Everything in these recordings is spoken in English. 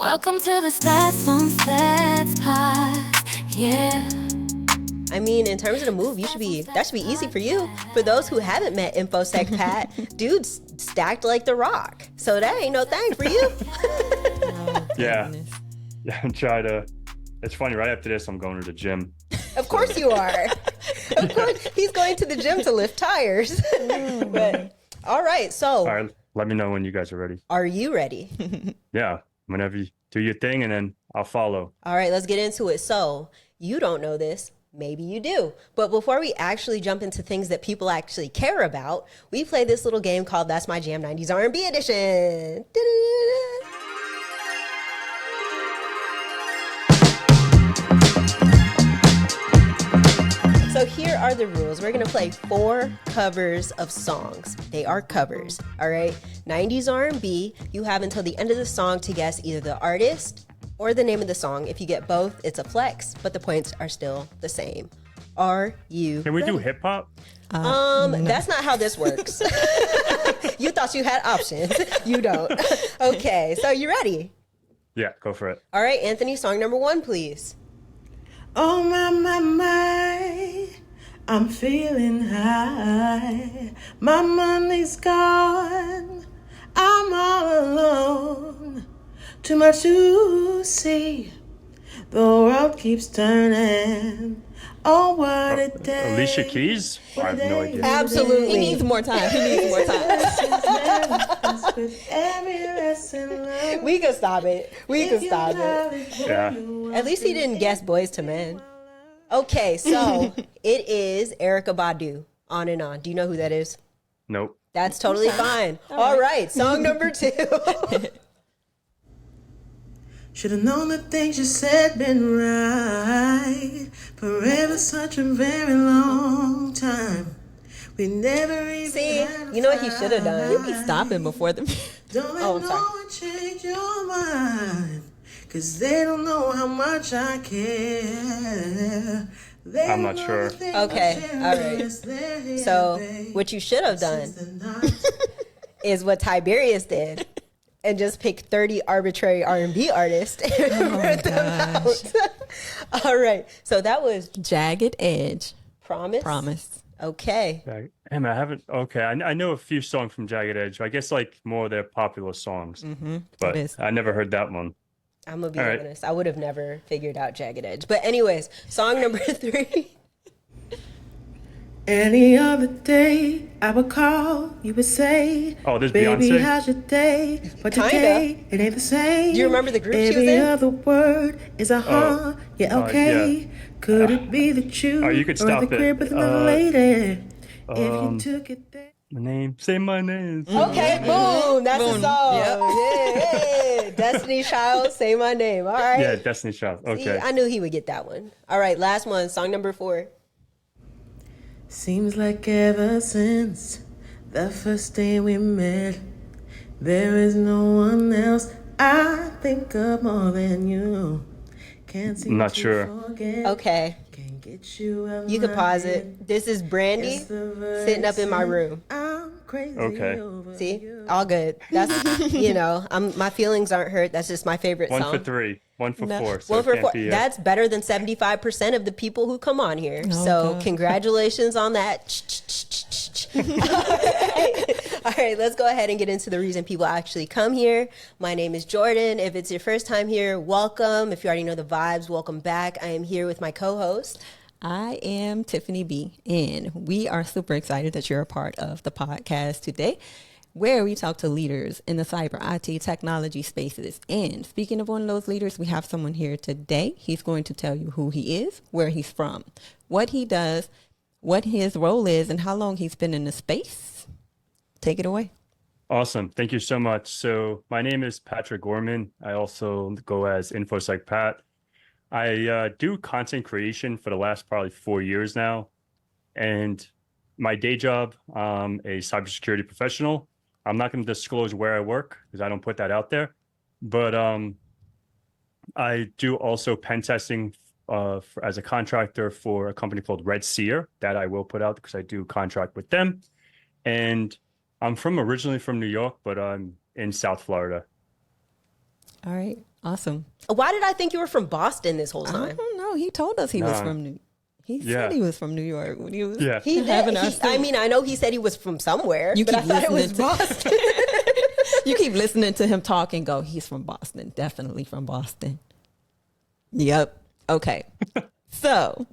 Welcome to the Stats on Stats Pod. Yeah. I mean, in terms of the move, that should be easy for you. For those who haven't met InfoSec Pat, dude's stacked like the rock. So that ain't no thing for you. Yeah, I'm trying to. It's funny. Right after this, I'm going to the gym. Of course you are. Of course, he's going to the gym to lift tires. But all right, so. All right, let me know when you guys are ready. Are you ready? Yeah, whenever you do your thing, and then I'll follow. All right, let's get into it. So you don't know this. Maybe you do. But before we actually jump into things that people actually care about, we play this little game called That's My Jam 90s R&B Edition. Da-da-da-da. So here are the rules. We're going to play 4 covers of songs. They are covers, all right? 90s R&B. You have until the end of the song to guess either the artist or the name of the song. If you get both, it's a flex, but the points are still the same. Are you Can we ready? do hip hop? No. That's not how this works. You thought you had options. You don't. Okay, so you ready? Yeah, go for it. All right, Anthony, song number 1, please. Oh my, I'm feeling high. My money's gone. I'm all alone. Too much to see. The world keeps turning. Oh, what a day. Alicia Keys? I have no idea. Absolutely. He needs more time. We could stop it. Yeah. At least he didn't guess Boys to Men. Okay, so it is Erykah Badu, On and On. Do you know who that is? Nope. That's totally fine. All right, song number 2. Should've known the things you said been right. Forever such a very long time. We never even See, had a you know what he should have done? You be stopping before the. Don't let Oh, I'm no sorry. one change your mind. Cause they don't know how much I care. They I'm not know sure. the things Okay, I all share right. is there, So babe. what you should have done Since the night is what Tiberius did and just pick 30 arbitrary R&B artists and wrote them out. All right, so that was Jagged Edge. Promise. Promise. Okay. Hey, man, I haven't. Okay, I know a few songs from Jagged Edge. I guess like more of their popular songs, but it is. I never heard that one. I'm gonna be All right. honest. I would have never figured out Jagged Edge. But anyways, song number 3. Any other day, I would call, you would say, Oh, this baby, Beyonce? how's your day? But Kinda. today, it ain't the same. Do you remember the group she was Every in? other word is a yeah, okay. yeah. Could it be that you you could are at stop the it. crib with another lady? If you took it there. My name, say my name. Okay, boom. That's the Boom. song. Yep. Yeah. Destiny Child, Say My Name. All right. Yeah, Destiny Child. See, Okay. I knew he would get that one. All right, last one. Song number 4. Seems like ever since the first day we met, there is no one else I think of more than you. Can't seem Not to sure. forget. Okay. Can't get you out You my can pause head. it. This is Brandy It's the sitting up in my verse room. I'm crazy Okay. over See? you. All good. That's, my feelings aren't hurt. That's just my favorite One song. for 3, 1 for 4. So One it for can't 4. be a- That's better than 75% of the people who come on here. Oh, so God. congratulations on that. All right, let's go ahead and get into the reason people actually come here. My name is Jordyn. If it's your first time here, welcome. If you already know the vibes, welcome back. I am here with my co-host. I am Tiffany B, and we are super excited that you're a part of the podcast today, where we talk to leaders in the cyber IT technology spaces. And speaking of one of those leaders, we have someone here today. He's going to tell you who he is, where he's from, what he does, what his role is, and how long he's been in the space. Take it away. Awesome. Thank you so much. So my name is Patrick Gorman. I also go as InfoSec Pat. I do content creation for the last probably 4 years now. And my day job, I'm a cybersecurity professional. I'm not going to disclose where I work because I don't put that out there. But I do also pen testing as a contractor for a company called Red Seer that I will put out because I do contract with them. And I'm originally from New York, but I'm in South Florida. All right. Awesome. Why did I think you were from Boston this whole I time? don't know. He told us he was Nah. from He Yeah. said he was from New York when he was Yeah. He did. having our I mean, I know he said he was from somewhere, You but I keep thought it was listening to- Boston. You keep listening to him talk and go, he's from Boston. Definitely from Boston. Yep. Okay. So,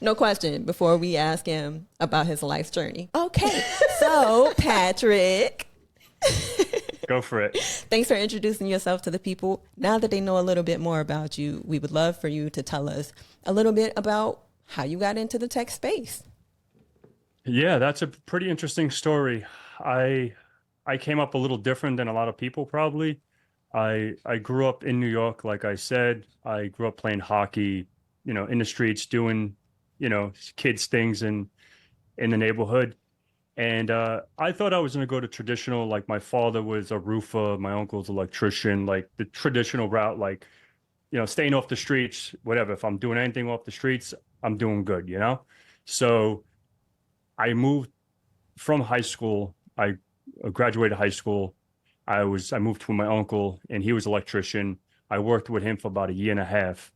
no question before we ask him about his life's journey. Okay. So, Patrick, Go for it. thanks for introducing yourself to the people. Now that they know a little bit more about you, we would love for you to tell us a little bit about how you got into the tech space. Yeah, that's a pretty interesting story. I came up a little different than a lot of people probably. I grew up in New York, like I said. I grew up playing hockey, in the streets, doing, kids things in the neighborhood. And I thought I was going to go to traditional, like my father was a roofer, my uncle's an electrician, like the traditional route, like, staying off the streets, whatever. If I'm doing anything off the streets, I'm doing good, So I moved from high school. I graduated high school. I moved to my uncle, and he was an electrician. I worked with him for about a year and a half.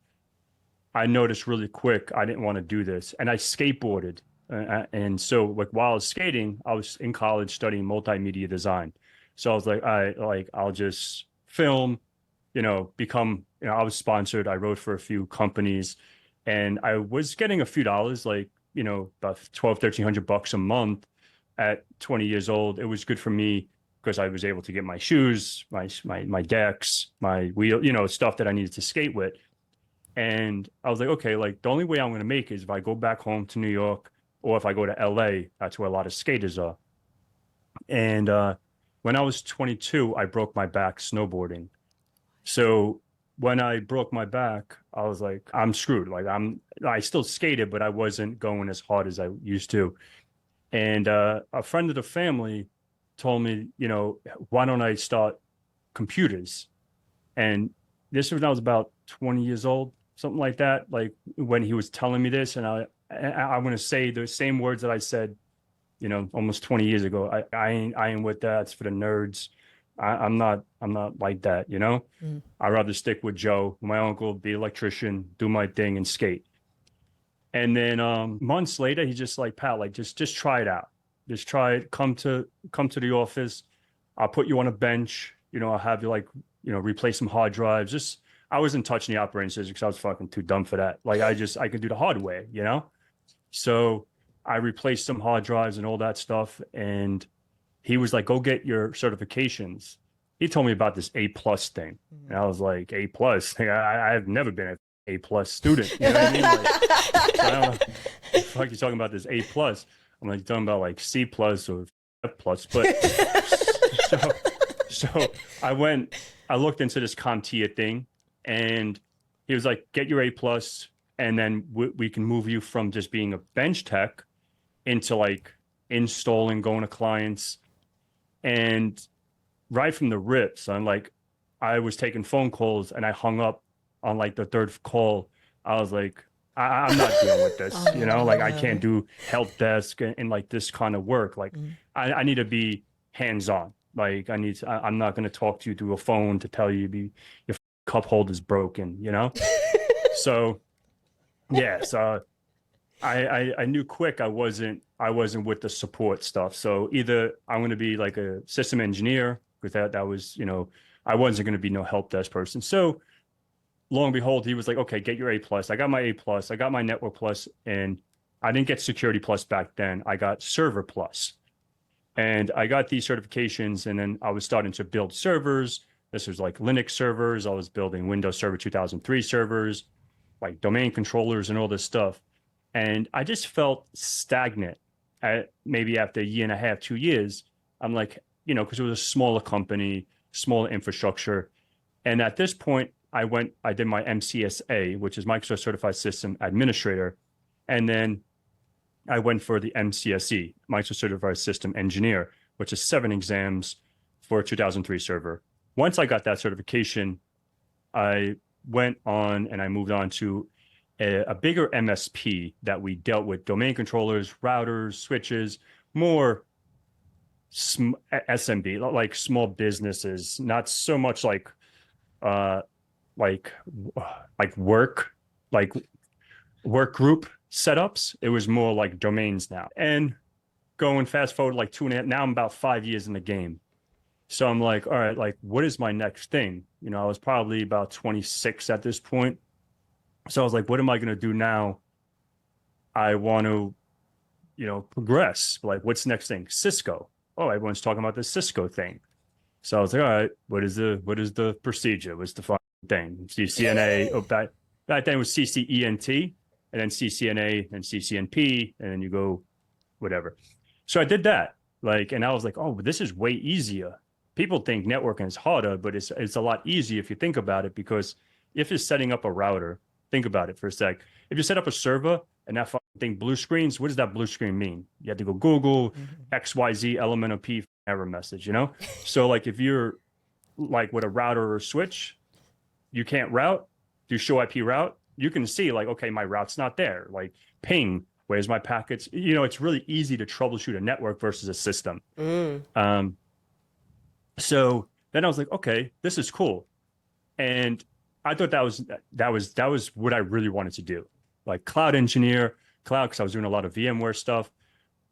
I noticed really quick I didn't want to do this, and I skateboarded. And so, like, while I was skating, I was in college studying multimedia design. So I was like, I'll just film, become. I was sponsored. I wrote for a few companies, and I was getting a few dollars, like about $1,200-1,300 a month. At 20 years old, it was good for me because I was able to get my shoes, my decks, my wheel, stuff that I needed to skate with. And I was like, okay, like the only way I'm going to make is if I go back home to New York, or if I go to LA. That's where a lot of skaters are. And when I was 22, I broke my back snowboarding. So when I broke my back, I was like, I'm screwed. Like I still skated, but I wasn't going as hard as I used to. And a friend of the family told me, why don't I start computers? And this was when I was about 20 years old, something like that. Like when he was telling me this, and I'm going to say the same words that I said, almost 20 years ago. I ain't with that. It's for the nerds. I'm not like that. I'd rather stick with Joe, my uncle, be an electrician, do my thing and skate. And then months later, he's just like, Pat, like just try it out. Just try it. Come to the office. I'll put you on a bench. I'll have you replace some hard drives. I wasn't touching the operating system because I was fucking too dumb for that. Like I could do the hard way, So I replaced some hard drives and all that stuff. And he was like, go get your certifications. He told me about this A+ thing. And I was like, A+? Like, I've never been an A+ student. You know what I mean? Like, I don't know. The fuck you talking about this A+? I'm like, you're talking about like C+ or F+. But so I looked into this CompTIA thing, and he was like, get your A+, and then we can move you from just being a bench tech into like installing, going to clients. And right from the rip, son, like I was taking phone calls and I hung up on like the third call. I was like, I'm not dealing with this, like I can't do help desk and like this kind of work. Like I need to be hands-on. Like I'm not going to talk to you through a phone to tell you your cup holder's broken, So yeah, so I knew quick I wasn't with the support stuff. So either I'm going to be like a system engineer, because that was, I wasn't going to be no help desk person. So lo and behold, he was like, okay, get your A+. I got my A+, I got my Network Plus, and I didn't get Security Plus back then. I got Server Plus. And I got these certifications, and then I was starting to build servers. This was like Linux servers. I was building Windows Server 2003 servers, like domain controllers and all this stuff. And I just felt stagnant maybe after a year and a half, 2 years. I'm like, because it was a smaller company, smaller infrastructure. And at this point, I did my MCSA, which is Microsoft Certified System Administrator. And then I went for the MCSE, Microsoft Certified System Engineer, which is 7 exams for a 2003 server. Once I got that certification, I went on and I moved on to a bigger MSP that we dealt with domain controllers, routers, switches, more SMB, like small businesses, not so much like uh, like work, like work group setups. It was more like domains now. And going fast forward like 2.5, now I'm about 5 years in the game. So I'm like, all right, like what is my next thing? You know, I was probably about 26 at this point. So I was like, what am I going to do now? I want to, you know, progress. Like, what's the next thing? Cisco. Oh, everyone's talking about this Cisco thing. So I was like, all right, what is the procedure? What's the fucking thing? CCNA. Oh, back then it was CCENT, and then CCNA and CCNP, and then you go whatever. So I did that. Like, and I was like, oh, this is way easier. People think networking is harder, but it's a lot easier if you think about it, because if you're setting up a router, think about it for a sec. If you set up a server and that thing blue screens, what does that blue screen mean? You have to go Google XYZ element of P error message, you know? So like if you're like with a router or switch, you can't route, do show IP route, you can see like, okay, my route's not there. Like ping, where's my packets? You know, it's really easy to troubleshoot a network versus a system. So then I was like, okay, this is cool. And I thought that was what I really wanted to do. Like cloud engineer, cloud, because I was doing a lot of VMware stuff.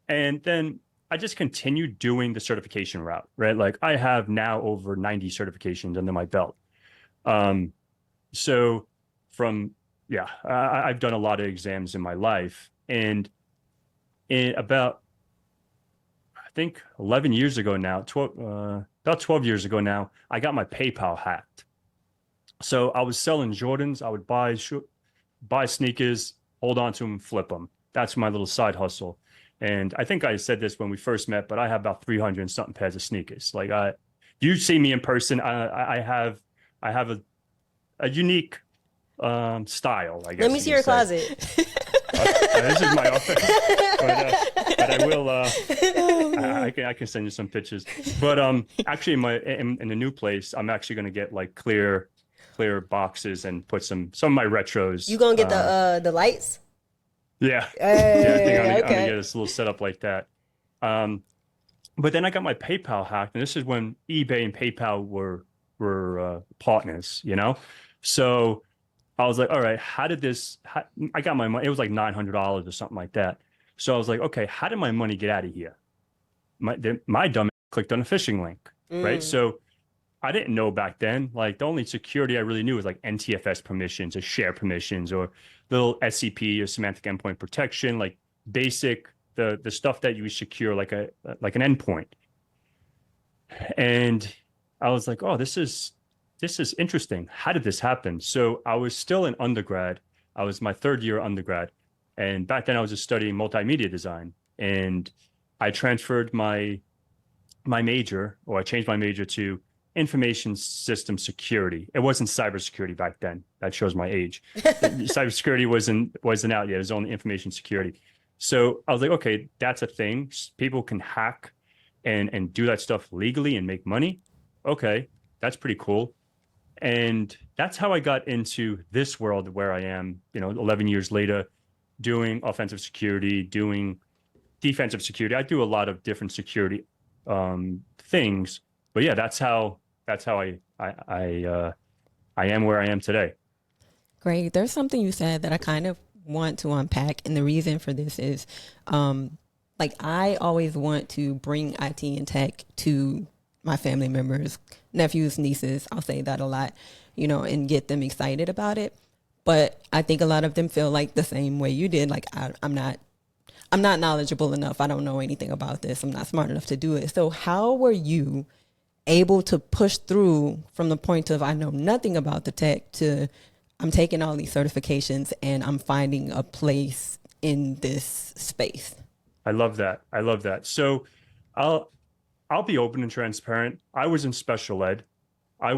And then I just continued doing the certification route, right? Like I have now over 90 certifications under my belt. So from, yeah, I've done a lot of exams in my life. And in about, I think 11 years ago now, about 12 years ago now, I got my PayPal hacked. So I was selling Jordans. I would buy sneakers, hold on to them, flip them. That's my little side hustle. And I think I said this when we first met, but I have about 300 and something pairs of sneakers. Like you see me in person, I have a unique style, I guess. Let me see your closet. This is my office, but I will. I can send you some pictures. But actually, in the new place, I'm actually going to get like clear boxes and put some of my retros. You gonna get the lights? Yeah, hey, I'm okay. gonna get this little setup like that. But then I got my PayPal hacked, and this is when eBay and PayPal were partners, you know. So I was like, all right, I got my money. It was like $900 or something like that. So I was like, okay, how did my money get out of here? My dumb clicked on a phishing link, right? So I didn't know back then. Like the only security I really knew was like NTFS permissions or share permissions or little SCP or semantic endpoint protection, like basic the stuff that you secure like an endpoint. And I was like, oh, this is interesting. How did this happen? So I was still in undergrad. I was my third year undergrad. And back then I was just studying multimedia design. And I transferred my major, or I changed my major to information system security. It wasn't cybersecurity back then. That shows my age. Cybersecurity wasn't out yet. It was only information security. So I was like, okay, that's a thing. People can hack and do that stuff legally and make money. Okay, that's pretty cool. And that's how I got into this world where I am, 11 years later, doing offensive security, doing defensive security. I do a lot of different security things, but yeah, that's how I am where I am today. Great. There's something you said that I kind of want to unpack, and the reason for this is, like I always want to bring IT and tech to my family members, nephews, nieces. I'll say that a lot, and get them excited about it. But I think a lot of them feel like the same way you did. Like I'm not knowledgeable enough. I don't know anything about this. I'm not smart enough to do it. So how were you able to push through from the point of I know nothing about the tech to I'm taking all these certifications and I'm finding a place in this space? I love that. So I'll be open and transparent. I was in special ed. I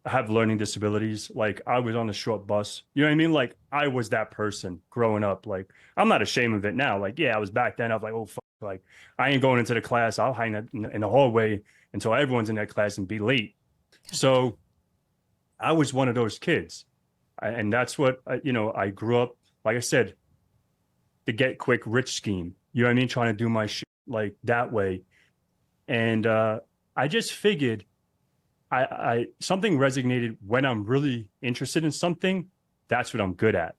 have learning disabilities. Like I was on a short bus. You know what I mean? Like I was that person growing up. Like I'm not ashamed of it now. Like, yeah, I was back then. I was like, oh, fuck. Like I ain't going into the class. I'll hang in the hallway until everyone's in that class and be late. So I was one of those kids. And that's what, I grew up, like I said, the get quick rich scheme. You know what I mean? Trying to do my shit like that way. And I just figured I something resonated when I'm really interested in something. That's what I'm good at,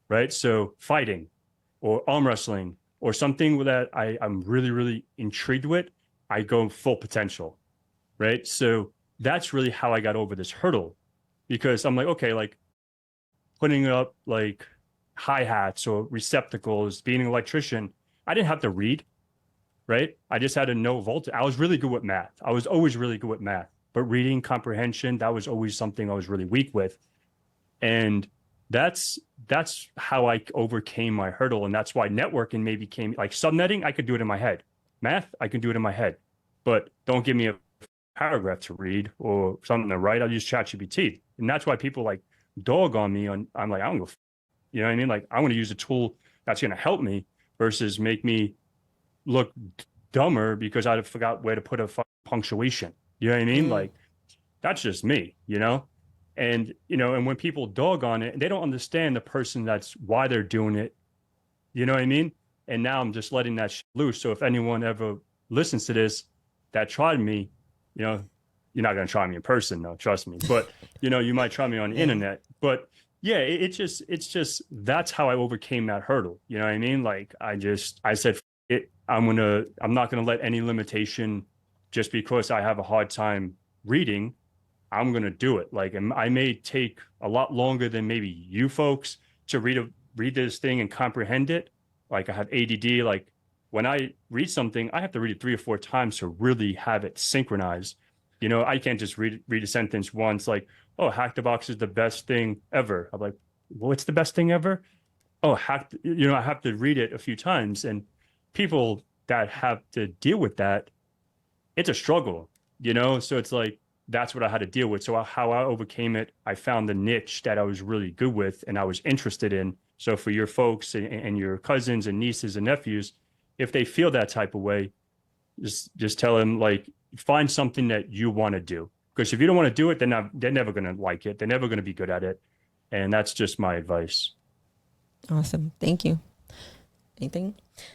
right? So fighting or arm wrestling or something that I'm really, really intrigued with, I go full potential, right? So that's really how I got over this hurdle, because I'm like, okay, like putting up like hi-hats or receptacles, being an electrician, I didn't have to read, right? I just had to know voltage. I was really good with math. I was always really good with math, but reading comprehension, that was always something I was really weak with. And that's how I overcame my hurdle. And that's why networking maybe came, like subnetting, I could do it in my head. Math, I can do it in my head. But don't give me a paragraph to read or something to write. I'll use ChatGPT. And that's why people like dog on me on, I'm like, I don't go, you know what I mean? Like, I want to use a tool that's going to help me versus make me look dumber because I forgot where to put a punctuation. You know what I mean? Like, that's just me, you know? And, you know, and when people dog on it, they don't understand the person that's why they're doing it. You know what I mean? And now I'm just letting that loose. So if anyone ever listens to this that tried me, you know, you're not going to try me in person, though, trust me. But, you know, you might try me on the internet. But yeah, it's just, that's how I overcame that hurdle. You know what I mean? Like, I said, I'm not going to let any limitation just because I have a hard time reading. I'm going to do it. Like, and I may take a lot longer than maybe you folks to read this thing and comprehend it. Like, I have ADD. Like, when I read something, I have to read it 3 or 4 times to really have it synchronized. You know, I can't just read a sentence once like, oh, Hack the Box is the best thing ever. I'm like, what's the best thing ever? Oh, you know, I have to read it a few times. And people that have to deal with that, it's a struggle, you know? So it's like, that's what I had to deal with. So how I overcame it, I found the niche that I was really good with and I was interested in. So for your folks and your cousins and nieces and nephews, if they feel that type of way, just tell them, like, find something that you want to do. Because if you don't want to do it, they're never going to like it. They're never going to be good at it. And that's just my advice. Awesome. Thank you. Anything?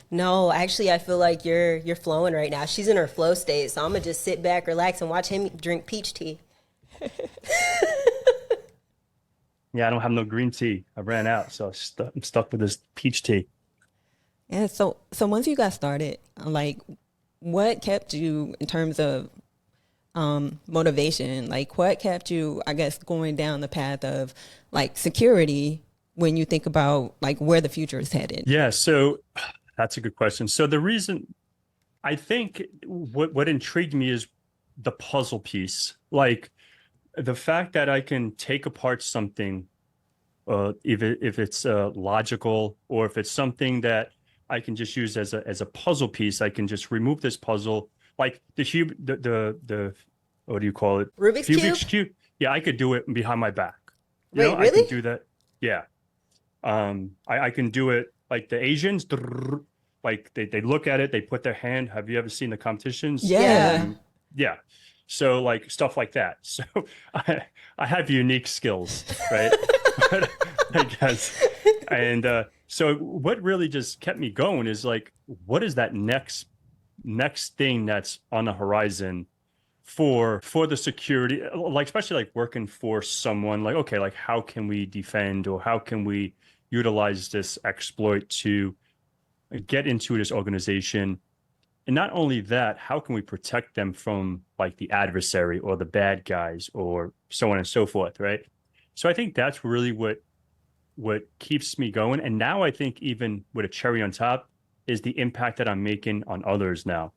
No, actually, I feel like you're flowing right now. She's in her flow state, so I'm gonna just sit back, relax, and watch him drink peach tea. Yeah, I don't have no green tea. I ran out, so I'm stuck with this peach tea. Yeah. So once you got started, like, what kept you in terms of motivation? Like, what kept you, I guess, going down the path of like security when you think about like where the future is headed? Yeah, so that's a good question. So the reason I think what intrigued me is the puzzle piece, like the fact that I can take apart something, if it's logical or if it's something that I can just use as a puzzle piece. I can just remove this puzzle, like the what do you call it? Rubik's Cube. Yeah, I could do it behind my back. Wait, really? I can do that. Yeah. I can do it like the Asians, like they look at it, they put their hand. Have you ever seen the competitions? Yeah. Yeah. So like stuff like that. So I have unique skills, right? I guess. And so what really just kept me going is like, what is that next thing that's on the horizon for the security, like especially like working for someone, like, okay, like how can we defend or how can we utilize this exploit to get into this organization? And not only that, how can we protect them from like the adversary or the bad guys or so on and so forth, right? So I think that's really what keeps me going. And now I think even with a cherry on top is the impact that I'm making on others now.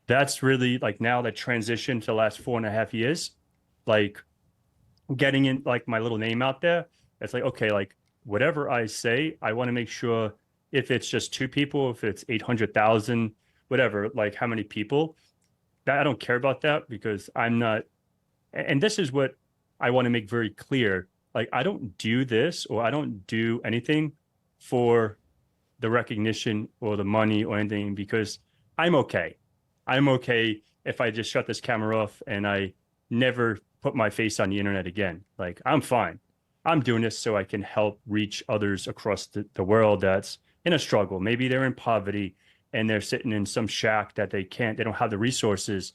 That's really like now that transition to the last 4.5 years, like getting in like my little name out there. It's like, okay, like whatever I say, I want to make sure if it's just 2 people, if it's 800,000, whatever, like how many people, that I don't care about that because I'm not. And this is what I want to make very clear. Like, I don't do this or I don't do anything for the recognition or the money or anything because I'm okay. I'm okay if I just shut this camera off and I never put my face on the internet again. Like, I'm fine. I'm doing this so I can help reach others across the world that's in a struggle. Maybe they're in poverty and they're sitting in some shack that they don't have the resources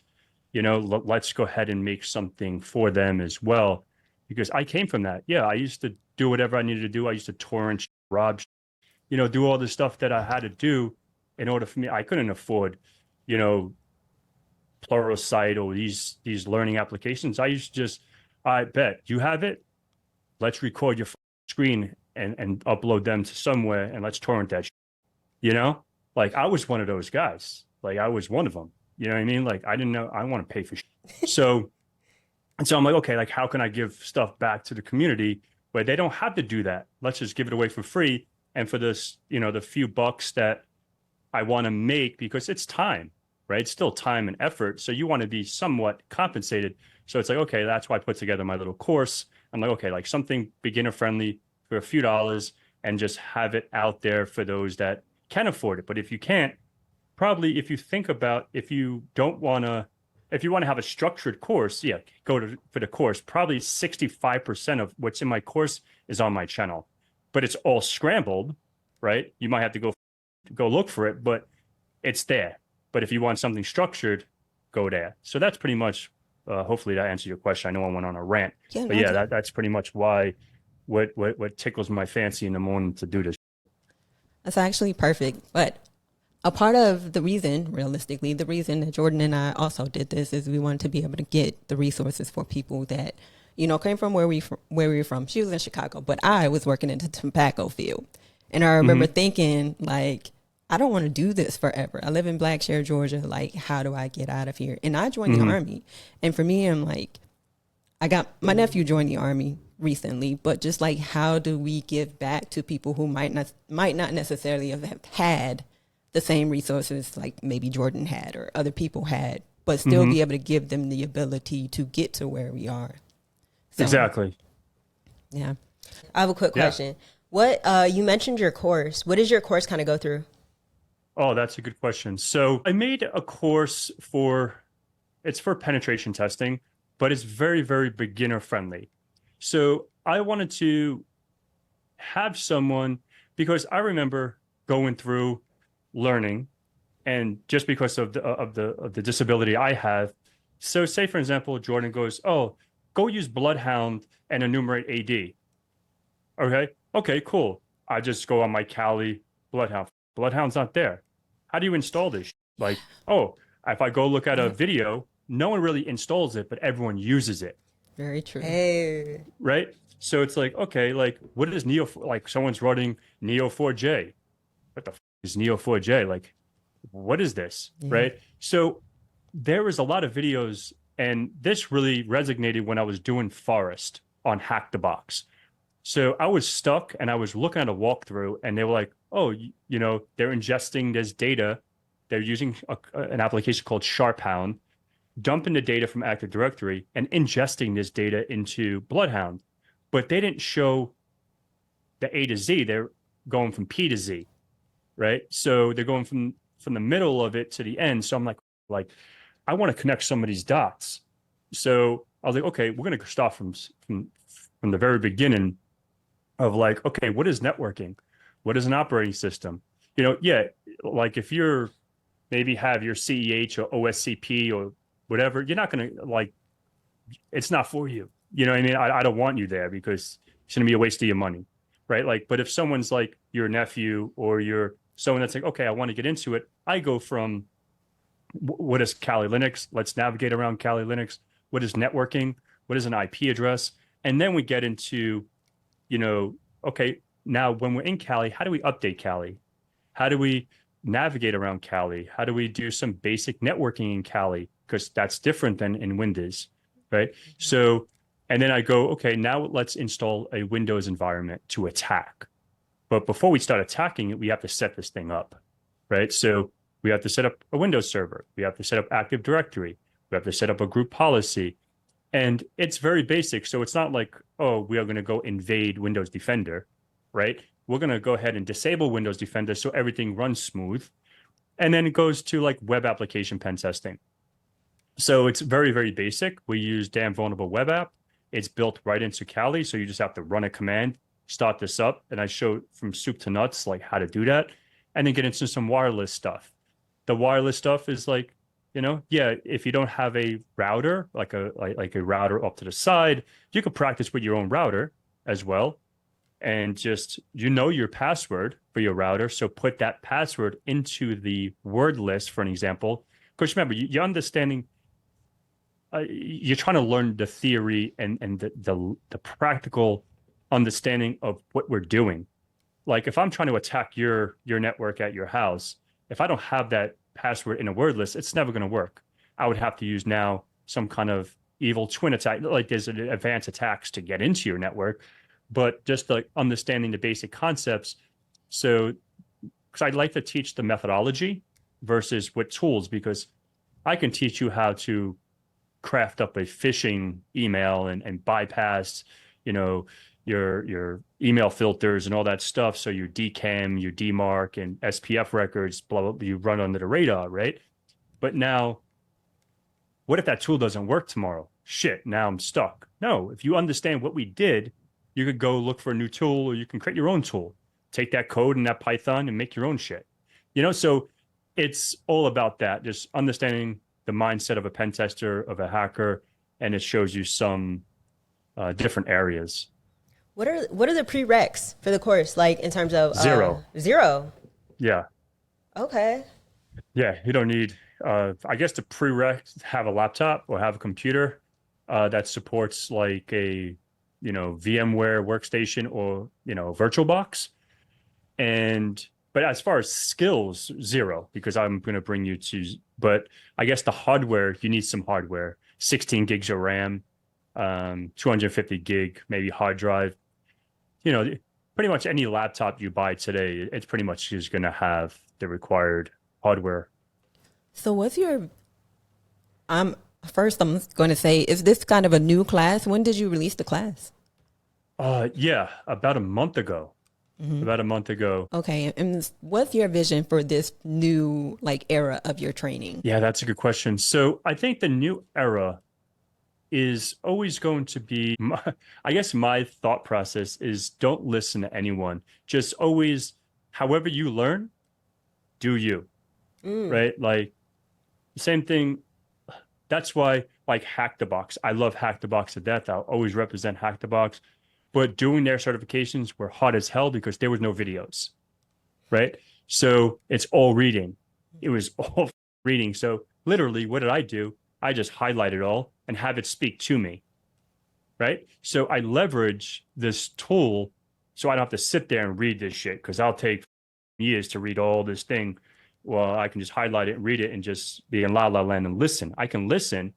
let's go ahead and make something for them as well. Because I came from that. Yeah, I used to do whatever I needed to do. I used to torrent, rob, do all the stuff that I had to do in order for me. I couldn't afford, you know, Pluralsight or these learning applications. I used to just, I bet you have it. Let's record your screen and upload them to somewhere and let's torrent that. Like I was one of those guys. Like I was one of them. You know what I mean? Like I didn't know I want to pay for so I'm like, okay, like how can I give stuff back to the community where they don't have to do that? Let's just give it away for free. And for this, the few bucks that I want to make, because it's time, right? It's still time and effort. So you want to be somewhat compensated. So it's like, okay, that's why I put together my little course. I'm like, okay, like something beginner friendly for a few dollars and just have it out there for those that can afford it. But if you can't, probably if you think about, if you want to have a structured course, yeah, for the course. Probably 65% of what's in my course is on my channel, but it's all scrambled, right? You might have to go look for it, but it's there. But if you want something structured, go there. So that's pretty much, hopefully that answers your question. I know I went on a rant, but yeah, that's pretty much why what tickles my fancy in the morning to do this. That's actually perfect. But a part of the reason, realistically, the reason that Jordyn and I also did this is we wanted to be able to get the resources for people that, came from where we were from. She was in Chicago, but I was working in the tobacco field. And I remember thinking, like, I don't want to do this forever. I live in Blackshear, Georgia. Like, how do I get out of here? And I joined the Army. And for me, I'm like, my nephew joined the Army recently, but just like, how do we give back to people who might not necessarily have had the same resources like maybe Jordyn had or other people had, but still be able to give them the ability to get to where we are. So, exactly. Yeah. I have a quick question. What you mentioned your course. What does your course kind of go through? Oh, that's a good question. So I made a course for penetration testing, but it's very, very beginner friendly. So I wanted to have someone, because I remember going through learning, and just because of the disability I have. So say, for example, Jordyn goes, oh, go use Bloodhound and enumerate AD. Okay, cool. I just go on my Kali Bloodhound. Bloodhound's not there. How do you install this? Like, oh, if I go look at a video, no one really installs it, but everyone uses it. Very true. Hey. Right? So it's like, okay, like what is like someone's running Neo4j. What the is Neo4j? Like, what is this? Right? So there was a lot of videos, and this really resonated when I was doing Forest on Hack the Box. So I was stuck and I was looking at a walkthrough, and they were like, oh, they're ingesting this data. They're using an application called SharpHound, dumping the data from Active Directory and ingesting this data into Bloodhound. But they didn't show the A to Z. They're going from P to Z, right? So they're going from the middle of it to the end. So I'm like, I want to connect some of these dots. So I was like, okay, we're going to start from the very beginning of like, okay, what is networking? What is an operating system? Like if you're maybe have your CEH or OSCP or whatever, you're not going to like, it's not for you. You know what I mean? I don't want you there because it's going to be a waste of your money, right? Like, but if someone's like your nephew or you're someone that's like, okay, I want to get into it, I go from what is Kali Linux? Let's navigate around Kali Linux. What is networking? What is an IP address? And then we get into, okay, now when we're in Kali, how do we update Kali? How do we navigate around Kali? How do we do some basic networking in Kali? Because that's different than in Windows, right? So, and then I go, okay, now let's install a Windows environment to attack. But before we start attacking it, we have to set this thing up, right? So we have to set up a Windows server. We have to set up Active Directory. We have to set up a group policy. And it's very basic. So it's not like, oh, we are going to go invade Windows Defender, right? We're going to go ahead and disable Windows Defender so everything runs smooth. And then it goes to like web application pen testing. So it's very, very basic. We use Damn Vulnerable Web App. It's built right into Kali. So you just have to run a command, start this up. And I show from soup to nuts, like how to do that. And then get into some wireless stuff. The wireless stuff is like, Yeah, if you don't have a router, like a router up to the side, you could practice with your own router as well. And just, your password for your router. So put that password into the word list, for an example. Because remember, you're understanding, you're trying to learn the theory and the practical understanding of what we're doing. Like if I'm trying to attack your network at your house, if I don't have that password in a word list, it's never going to work. I would have to use now some kind of evil twin attack, like there's advanced attacks to get into your network, but just like understanding the basic concepts. So, because I'd like to teach the methodology versus with tools, because I can teach you how to craft up a phishing email and bypass, your email filters and all that stuff. So your DCAM, your DMARC, and SPF records, blah, blah, blah, you run under the radar, right? But now, what if that tool doesn't work tomorrow? Shit, now I'm stuck. No, if you understand what we did, you could go look for a new tool, or you can create your own tool. Take that code and that Python and make your own shit. So it's all about that, just understanding the mindset of a pen tester, of a hacker, and it shows you some different areas. What are the prereqs for the course, like in terms of Zero. Zero? Yeah. Okay. Yeah, you don't need, I guess the prereq, have a laptop or have a computer that supports like a, VMware workstation or, VirtualBox. But as far as skills, zero, because I'm going to bring you to, but I guess the hardware, you need some hardware, 16 gigs of RAM, 250 gig, maybe hard drive. Pretty much any laptop you buy today, it's pretty much just going to have the required hardware. So what's first I'm going to say, is this kind of a new class? When did you release the class? Yeah, about a month ago. Mm-hmm. About a month ago. Okay. And what's your vision for this new era of your training? Yeah, that's a good question. So I think the new era is always going to be, I guess my thought process is don't listen to anyone. Just always, however you learn, do you, right? Like same thing. That's why Hack the Box. I love Hack the Box to death. I'll always represent Hack the Box. But doing their certifications were hard as hell because there was no videos, right? So it's all reading. It was all reading. So literally, what did I do? I just highlight it all and have it speak to me, right? So I leverage this tool so I don't have to sit there and read this shit, because I'll take years to read all this thing. Well, I can just highlight it and read it and just be in la la land and listen. I can listen.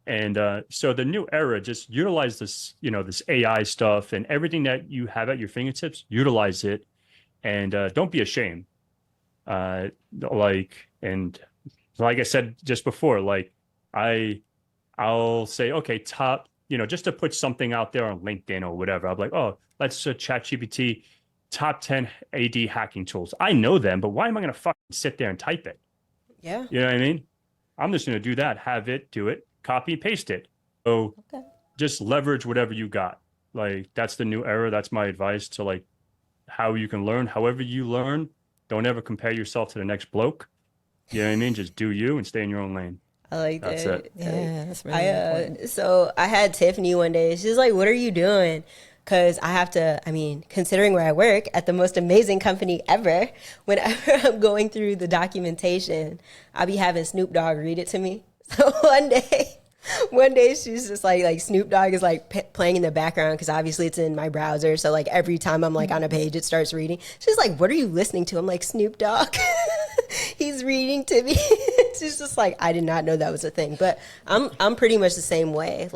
And so the new era, just utilize this, this AI stuff and everything that you have at your fingertips, utilize it, and don't be ashamed. And like I said just before, I'll say, okay, top, just to put something out there on LinkedIn or whatever. I'm like, oh, let's ChatGPT top 10 AD hacking tools. I know them, but why am I going to fucking sit there and type it? Yeah. You know what I mean? I'm just going to do that, have it, do it, copy, paste it. So just leverage whatever you got. That's the new era. That's my advice to how you can learn. However you learn, don't ever compare yourself to the next bloke. You know what I mean? Just do you and stay in your own lane. I like That's that. it. Yeah, that's really important. So I had Tiffany one day. She's like, "What are you doing?" Because I have to, considering where I work at the most amazing company ever, whenever I'm going through the documentation, I'll be having Snoop Dogg read it to me. So one day she's just like Snoop Dogg is playing in the background, because obviously it's in my browser. So every time I'm on a page, it starts reading. She's like, "What are you listening to?" I'm like, "Snoop Dogg." He's reading to me. She's just like, I did not know that was a thing. But I'm pretty much the same way.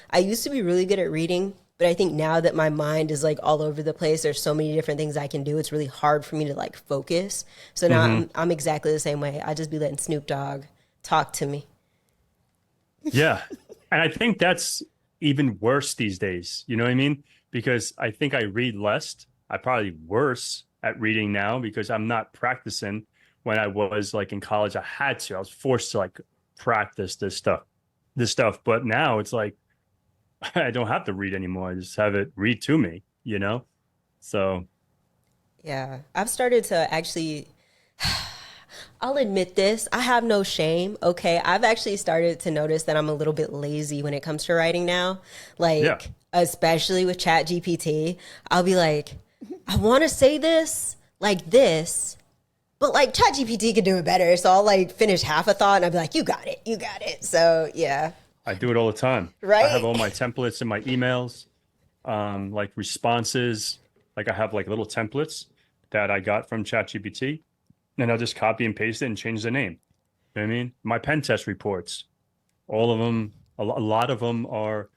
I used to be really good at reading, but I think now that my mind is all over the place, there's so many different things I can do. It's really hard for me to focus. So now I'm exactly the same way. I just be letting Snoop Dogg talk to me. Yeah. And I think that's even worse these days. You know what I mean? Because I think I read less. I'm probably worse at reading now because I'm not practicing. When I was in college, I had to. I was forced to practice this stuff. But now it's I don't have to read anymore. I just have it read to me, So. Yeah. I've started to actually, I'll admit this. I have no shame. Okay. I've actually started to notice that I'm a little bit lazy when it comes to writing now. Like, Yeah. especially with Chat GPT, I'll be like, I want to say this like this, but like Chat GPT could do it better. So I'll like finish half a thought and I'll be like, you got it. You got it. So yeah. I do it all the time. Right? I have all my templates in my emails, like responses. Like I have like little templates that I got from ChatGPT, and I'll just copy and paste it and change the name. You know what I mean? My pen test reports, all of them, a lot of them are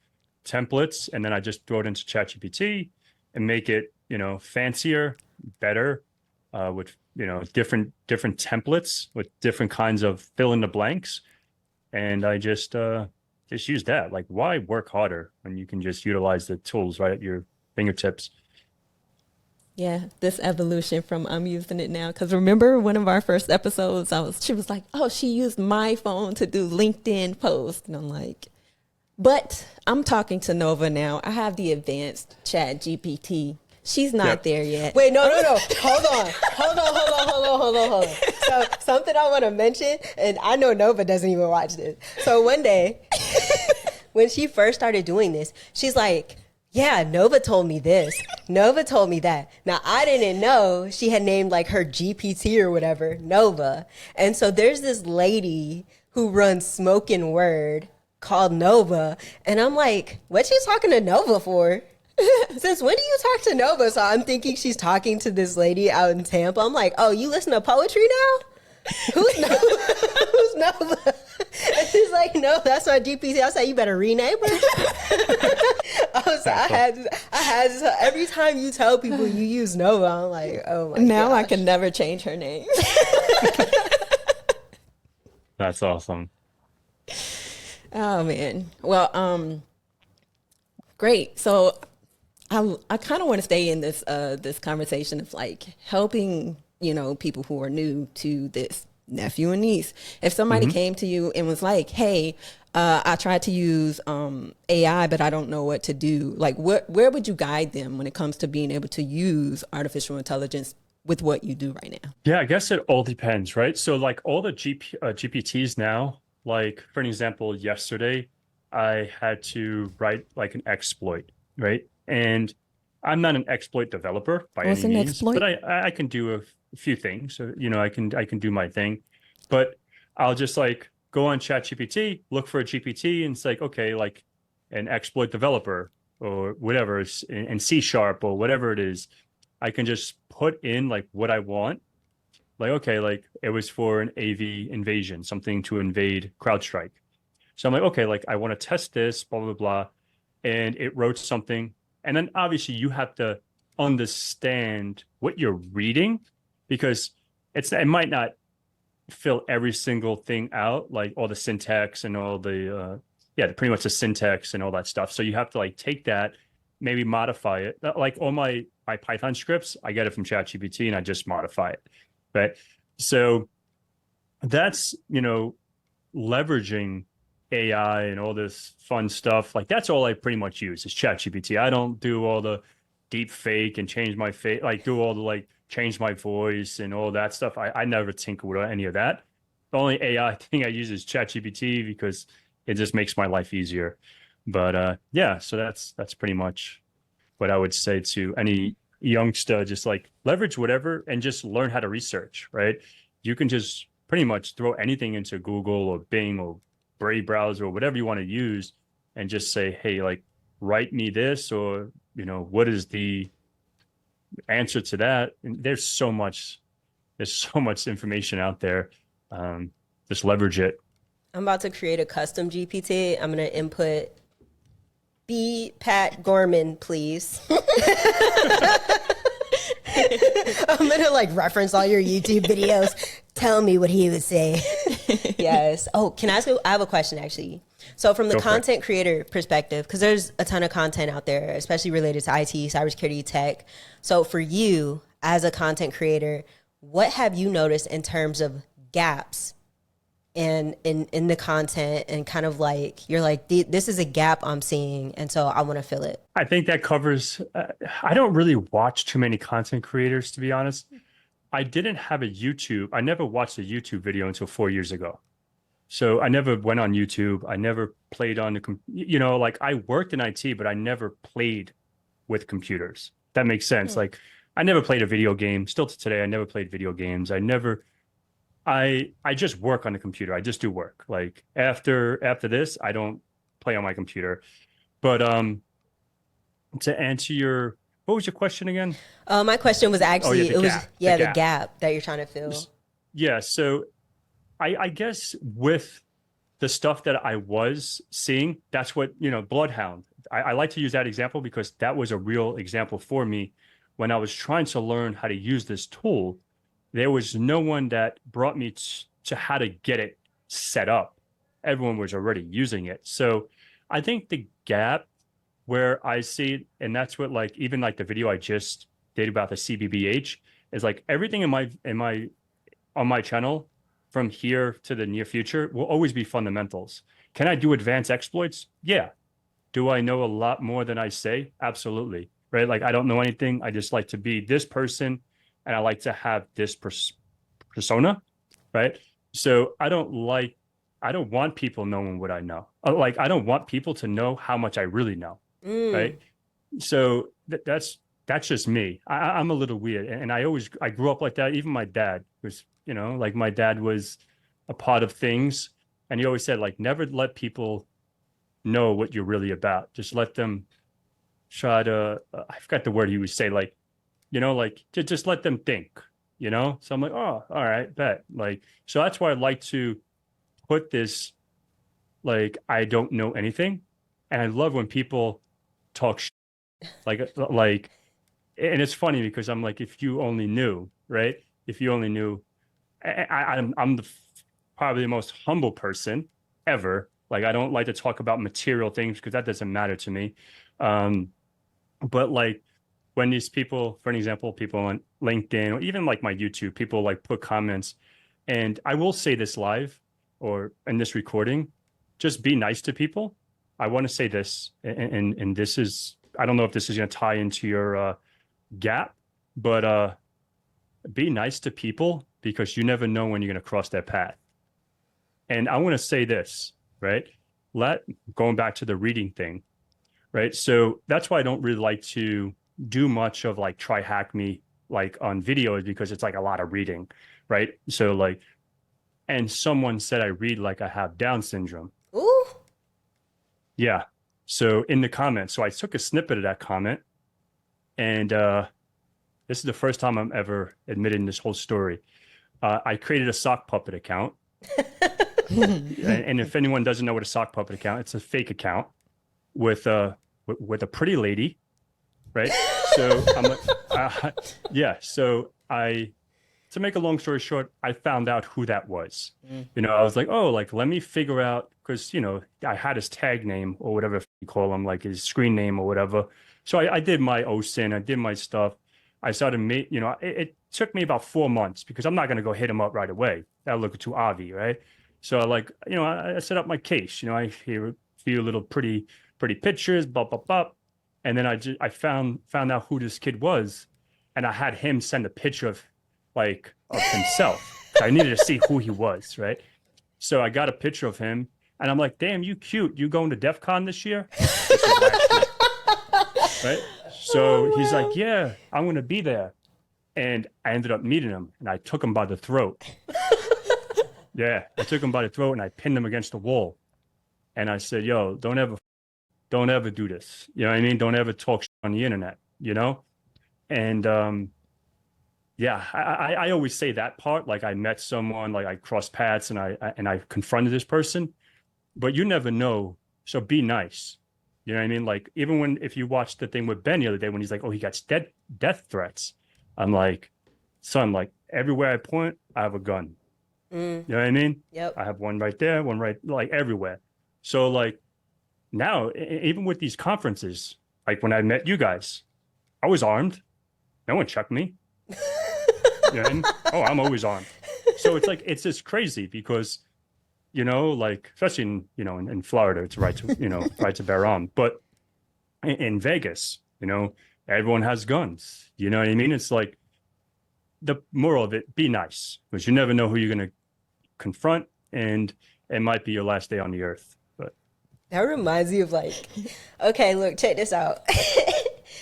templates, and then I just throw it into ChatGPT and make it, fancier, better, with different templates with different kinds of fill in the blanks, and I just use that. Like, why work harder when you can just utilize the tools right at your fingertips? Yeah, this evolution from I'm using it now. Because remember one of our first episodes, she was like, oh, she used my phone to do LinkedIn posts. And I'm like, but I'm talking to Nova now. I have the advanced Chat GPT. She's not there yet. Wait, no. Hold on. So something I want to mention, and I know Nova doesn't even watch this. So one day, when she first started doing this, she's like, yeah, Nova told me this. Nova told me that. Now, I didn't know she had named like her GPT or whatever, Nova. And so there's this lady who runs Smoking Word called Nova. And I'm like, what's she talking to Nova for? Since when do you talk to Nova? So I'm thinking she's talking to this lady out in Tampa. I'm like, oh, you listen to poetry now? Who's Nova? Who's Nova? And she's like, no, that's my GPT. I was like, you better rename her. I had to, every time you tell people you use Nova, I'm like, oh my god. Now I can never change her name. That's awesome. Oh man. Well, great. So I kind of want to stay in this this conversation of like helping, people who are new to this, nephew and niece. If somebody came to you and was like, hey, I tried to use AI, but I don't know what to do. Like, where would you guide them when it comes to being able to use artificial intelligence with what you do right now? Yeah, I guess it all depends, right? So like all the GPTs now, like for an example, yesterday, I had to write like an exploit, right? And I'm not an exploit developer by What's any an means, exploit? but I can do a few things. So, I can do my thing, but I'll just like go on ChatGPT, look for a GPT, and it's like, okay, like an exploit developer or whatever, in C# or whatever it is. I can just put in like what I want. Like, okay, like it was for an AV invasion, something to invade CrowdStrike. So I'm like, okay, like I want to test this, blah, blah, blah. And it wrote something. And then obviously you have to understand what you're reading, because it might not fill every single thing out, like all the syntax and all the, pretty much the syntax and all that stuff. So you have to like take that, maybe modify it. Like all my Python scripts, I get it from ChatGPT and I just modify it. Right. So that's, leveraging AI and all this fun stuff. Like that's all I pretty much use is ChatGPT. I don't do all the deep fake and change my face, like do all the like change my voice and all that stuff. I never tinker with any of that. The only AI thing I use is ChatGPT because it just makes my life easier. But so that's pretty much what I would say to any youngster. Just like leverage whatever and just learn how to research, right? You can just pretty much throw anything into Google or Bing or Brave browser or whatever you want to use and just say, hey, like write me this, or what is the answer to that? And there's so much information out there. Just leverage it. I'm about to create a custom GPT. I'm going to input B. Pat Gorman, please. I'm going to like reference all your YouTube videos. Tell me what he would say. Yes. Oh, can I ask you? I have a question actually. So from the content creator perspective, because there's a ton of content out there, especially related to IT, cybersecurity, tech. So for you as a content creator, what have you noticed in terms of gaps in the content, and kind of like, you're like, this is a gap I'm seeing, and so I want to fill it? I think that covers, I don't really watch too many content creators, to be honest. I didn't have a YouTube. I never watched a YouTube video until 4 years ago. So I never went on YouTube. I never played on like I worked in IT, but I never played with computers. That makes sense. Like I never played a video game. Still to today, I never played video games. I just work on the computer. I just do work. Like after this, I don't play on my computer. But to answer what was your question again? My question was actually the gap that you're trying to fill. Yeah, so I guess with the stuff that I was seeing, that's what, Bloodhound. I like to use that example because that was a real example for me when I was trying to learn how to use this tool. There was no one that brought me to how to get it set up. Everyone was already using it. So I think the gap where I see, and that's what even the video I just did about the CBBH is like everything on my channel from here to the near future will always be fundamentals. Can I do advanced exploits? Yeah. Do I know a lot more than I say? Absolutely. Right? Like I don't know anything. I just like to be this person and I like to have this persona, right? So I don't want people knowing what I know. Like I don't want people to know how much I really know, right? So that's just me. I'm a little weird, and I grew up like that. Even my dad was, like my dad was a part of things, and he always said like never let people know what you're really about. Just let them try to. I forgot the word he would say, like just let them think. So I'm like, oh, all right, bet. Like so that's why I like to put this like I don't know anything, and I love when people talk like and it's funny because I'm like, if you only knew, right? If you only knew, I'm probably the most humble person ever. Like I don't like to talk about material things because that doesn't matter to me. But like when these people, for an example, people on LinkedIn or even like my YouTube, people like put comments, and I will say this live or in this recording, just be nice to people. I want to say this, and this is, I don't know if this is going to tie into your gap, but be nice to people because you never know when you're going to cross their path. And I want to say this, right? Going back to the reading thing, right? So that's why I don't really like to do much of like try hack me like on videos because it's like a lot of reading, right? So like, and someone said I read like I have Down syndrome. Ooh. Yeah. So in the comments, so I took a snippet of that comment, and this is the first time I'm ever admitting this whole story. I created a sock puppet account. And if anyone doesn't know what a sock puppet account, it's a fake account with a pretty lady, right? So I'm like, yeah. So to make a long story short, I found out who that was. I was like, oh, like let me figure out, because I had his tag name or whatever you call him, like his screen name or whatever. So I did my OSINT, I did my stuff. I started it took me about 4 months because I'm not going to go hit him up right away. That'll look too obvious, right? So I set up my case. I hear a few little pretty pictures, blah blah blah, and then I found out who this kid was, and I had him send a picture of himself. I needed to see who he was, right? So I got a picture of him, and I'm like, "Damn, you cute. You going to DEF CON this year?" Right? So he's like, "Yeah, I'm going to be there." And I ended up meeting him, and I took him by the throat. Yeah, I took him by the throat, and I pinned him against the wall. And I said, "Yo, don't ever do this. You know what I mean? Don't ever talk on the internet, And yeah, I always say that part. Like I met someone, like I crossed paths, and I confronted this person, but you never know. So be nice. You know what I mean? Like even if you watched the thing with Ben the other day when he's like, oh, he got death threats. I'm like, son, like everywhere I point, I have a gun. You know what I mean? Yep. I have one right there, one right, like everywhere. So like now, even with these conferences, like when I met you guys, I was armed. No one checked me. You know what I mean? Oh, I'm always armed. So it's like, it's just crazy because, like, especially in Florida, it's right to, right to bear arms. But in Vegas, everyone has guns. You know what I mean? It's like, the moral of it, be nice, because you never know who you're going to confront, and it might be your last day on the earth. But that reminds me of like, okay, look, check this out.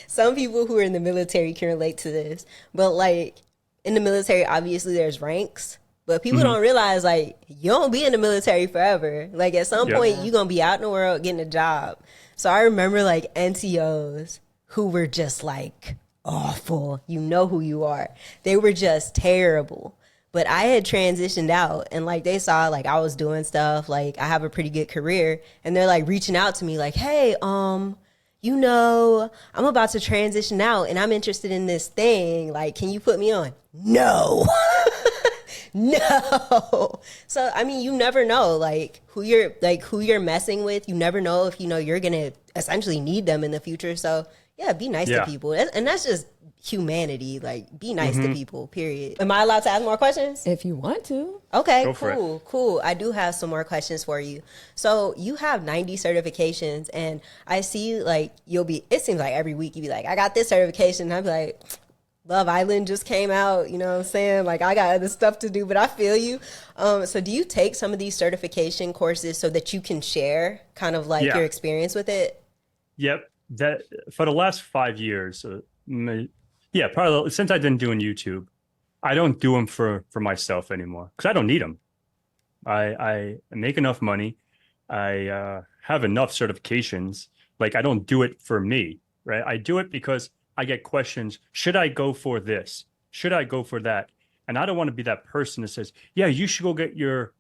Some people who are in the military can relate to this, but like in the military, obviously there's ranks, but people don't realize like you don't be in the military forever. Like at some point you're going to be out in the world getting a job. So I remember like NCOs who were just like awful. You know who you are. They were just terrible. But I had transitioned out and like they saw like I was doing stuff, like I have a pretty good career, and they're like reaching out to me like, hey, you know, I'm about to transition out and I'm interested in this thing. Like, can you put me on? No. No. So, I mean, you never know like who you're messing with. You never know if, you know, you're going to essentially need them in the future. So yeah, be nice to people. And that's just humanity. Like, be nice to people, period. Am I allowed to ask more questions? If you want to. Okay, cool. I do have some more questions for you. So you have 90 certifications, and I see like it seems like every week you be like, I got this certification. And I'd be like, Love Island just came out, you know what I'm saying? Like, I got other stuff to do, but I feel you. So do you take some of these certification courses so that you can share kind of like your experience with it? Yep. That for the last 5 years, probably since I've been doing YouTube, I don't do them for myself anymore because I don't need them. I make enough money. I have enough certifications. Like, I don't do it for me, right? I do it because I get questions. Should I go for this? Should I go for that? And I don't want to be that person that says, yeah, you should go get your